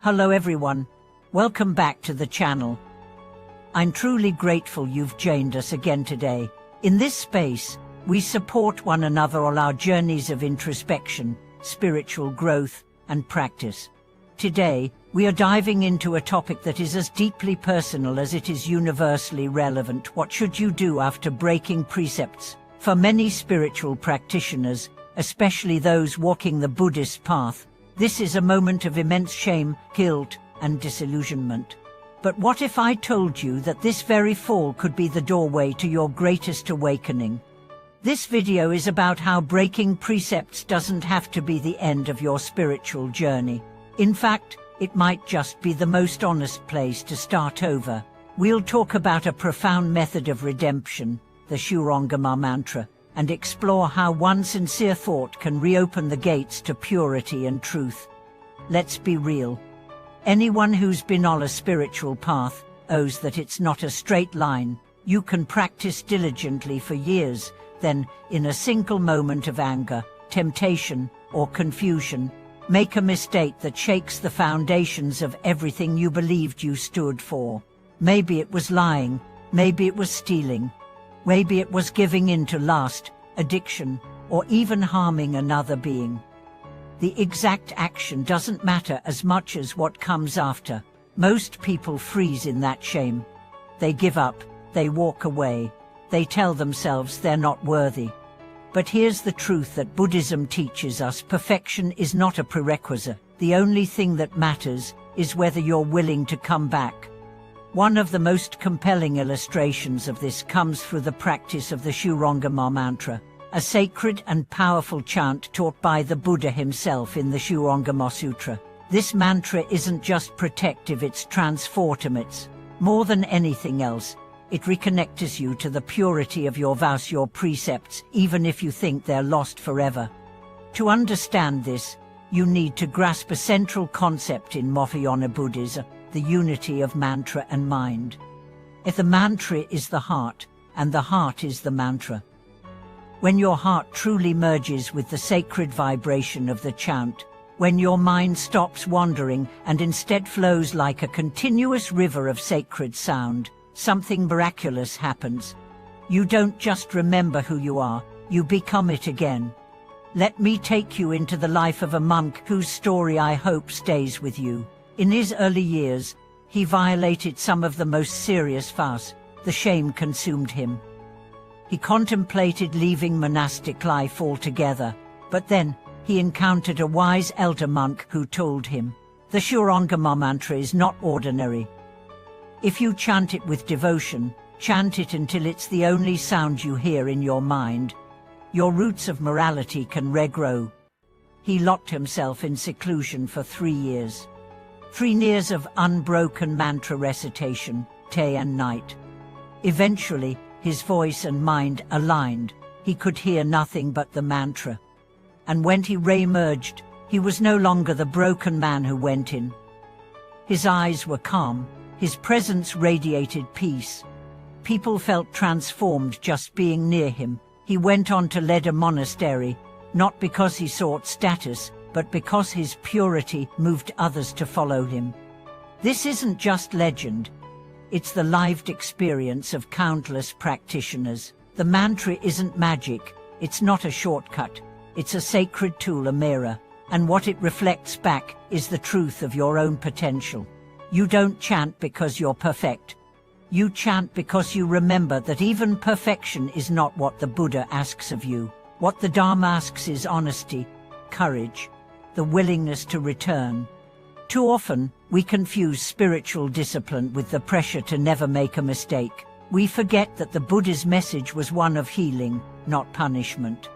Hello everyone, welcome back to the channel. I'm truly grateful you've joined us again today. In this space, we support one another on our journeys of introspection, spiritual growth, and practice. Today, we are diving into a topic that is as deeply personal as it is universally relevant. What should you do after breaking precepts? For many spiritual practitioners, especially those walking the Buddhist path, this is a moment of immense shame, guilt, and disillusionment. But what if I told you that this very fall could be the doorway to your greatest awakening? This video is about how breaking precepts doesn't have to be the end of your spiritual journey. In fact, it might just be the most honest place to start over. We'll talk about a profound method of redemption, the shurangamamantra, and explore how one sincere thought can reopen the gates to purity and truth. Let's be real. Anyone who's been on a spiritual path knows that it's not a straight line. You can practice diligently for years, then, in a single moment of anger, temptation, or confusion, make a mistake that shakes the foundations of everything you believed you stood for. Maybe it was lying, maybe it was stealing, maybe it was giving in to lust, addiction, or even harming another being. The exact action doesn't matter as much as what comes after. Most people freeze in that shame. They give up, they walk away, they tell themselves they're not worthy. But here's the truth that Buddhism teaches us: perfection is not a prerequisite. The only thing that matters is whether you're willing to come back. One of the most compelling illustrations of this comes through the practice of the shurangamamantra, a sacred and powerful chant taught by the Buddha himself in the Shurangama Sutra. This mantra isn't just protective, it's transformative. More than anything else, it reconnects you to the purity of your vows, your precepts, even if you think they're lost forever. To understand this, you need to grasp a central concept in Mahayana Buddhism: the unity of mantra and mind. If the mantra is the heart, and the heart is the mantra. When your heart truly merges with the sacred vibration of the chant, when your mind stops wandering and instead flows like a continuous river of sacred sound, something miraculous happens. You don't just remember who you are, you become it again. Let me take you into the life of a monk whose story I hope stays with you. In his early years, he violated some of the most serious vows. The shame consumed him. He contemplated leaving monastic life altogether, but then he encountered a wise elder monk who told him, "The shurangamamantra is not ordinary. If you chant it with devotion, chant it until it's the only sound you hear in your mind, your roots of morality can regrow." He locked himself in seclusion for 3 years. 3 years of unbroken mantra recitation, day and night. Eventually, his voice and mind aligned. He could hear nothing but the mantra. And when he re-emerged, he was no longer the broken man who went in. His eyes were calm, his presence radiated peace. People felt transformed just being near him. He went on to lead a monastery, not because he sought status, but because his purity moved others to follow him. This isn't just legend. It's the lived experience of countless practitioners. The mantra isn't magic, it's not a shortcut. It's a sacred tool, a mirror, and what it reflects back is the truth of your own potential. You don't chant because you're perfect. You chant because you remember that even perfection is not what the Buddha asks of you. What the Dharma asks is honesty, courage, the willingness to return. Too often, we confuse spiritual discipline with the pressure to never make a mistake. We forget that the Buddha's message was one of healing, not punishment.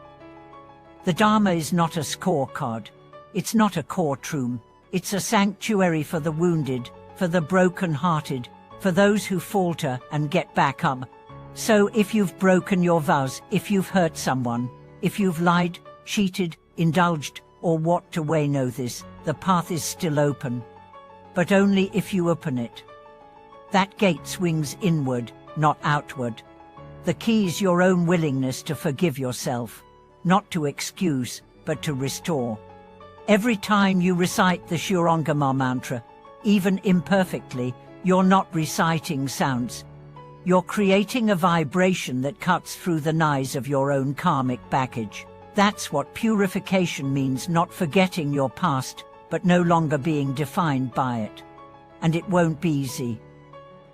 The Dharma is not a scorecard. It's not a courtroom. It's a sanctuary for the wounded, for the broken-hearted, for those who falter and get back up. So if you've broken your vows, if you've hurt someone, if you've lied, cheated, indulged, or walked away, know this: the path is still open. But only if you open it. That gate swings inward, not outward. The key is your own willingness to forgive yourself, not to excuse, but to restore. Every time you recite the shurangamamantra, even imperfectly, you're not reciting sounds. You're creating a vibration that cuts through the knives of your own karmic baggage. That's what purification means, not forgetting your past, but no longer being defined by it. And it won't be easy.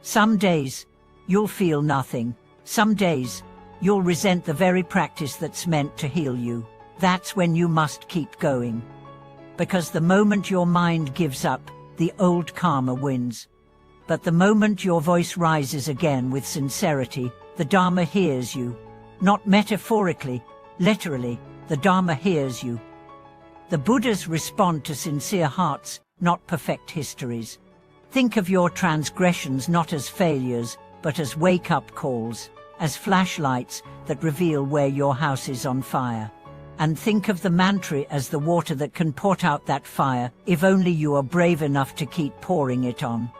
Some days, you'll feel nothing. Some days, you'll resent the very practice that's meant to heal you. That's when you must keep going. Because the moment your mind gives up, the old karma wins. But the moment your voice rises again with sincerity, the Dharma hears you. Not metaphorically, literally, the Dharma hears you. The Buddhas respond to sincere hearts, not perfect histories. Think of your transgressions not as failures, but as wake-up calls, as flashlights that reveal where your house is on fire. And think of the mantra as the water that can put out that fire, if only you are brave enough to keep pouring it on.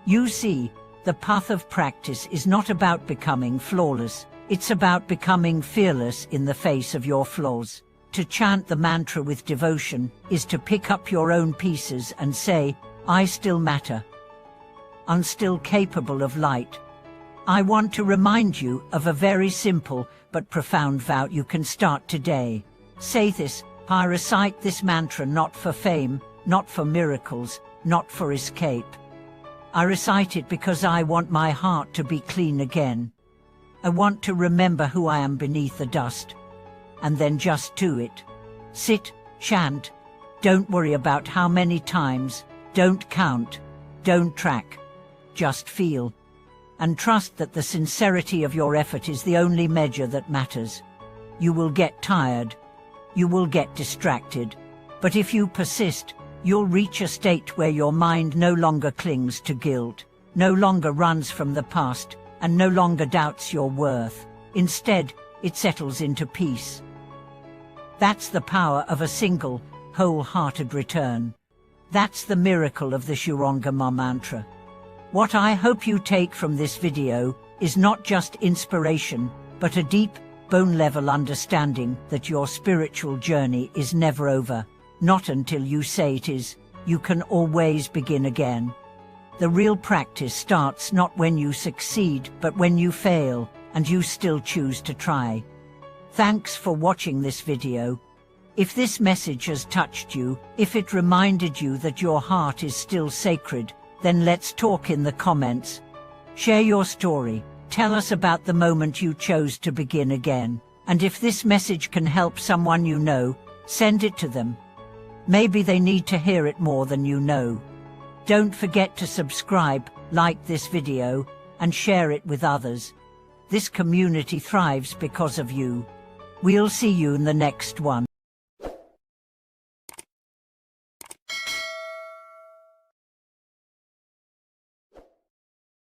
You see, the path of practice is not about becoming flawless, it's about becoming fearless in the face of your flaws. To chant the mantra with devotion is to pick up your own pieces and say, I still matter. I'm still capable of light. I want to remind you of a very simple but profound vow you can start today. Say this: I recite this mantra not for fame, not for miracles, not for escape. I recite it because I want my heart to be clean again. I want to remember who I am beneath the dust. And then just do it. Sit, chant. Don't worry about how many times. Don't count. Don't track. Just feel. And trust that the sincerity of your effort is the only measure that matters. You will get tired. You will get distracted. But if you persist, you'll reach a state where your mind no longer clings to guilt, no longer runs from the past, and no longer doubts your worth. Instead, it settles into peace. That's the power of a single, wholehearted return. That's the miracle of the shurangamamantra. What I hope you take from this video is not just inspiration, but a deep, bone-level understanding that your spiritual journey is never over. Not until you say it is. You can always begin again. The real practice starts not when you succeed, but when you fail, and you still choose to try. Thanks for watching this video. If this message has touched you, if it reminded you that your heart is still sacred, then let's talk in the comments. Share your story. Tell us about the moment you chose to begin again. And if this message can help someone you know, send it to them. Maybe they need to hear it more than you know. Don't forget to subscribe, like this video, and share it with others. This community thrives because of you. We'll see you in the next one.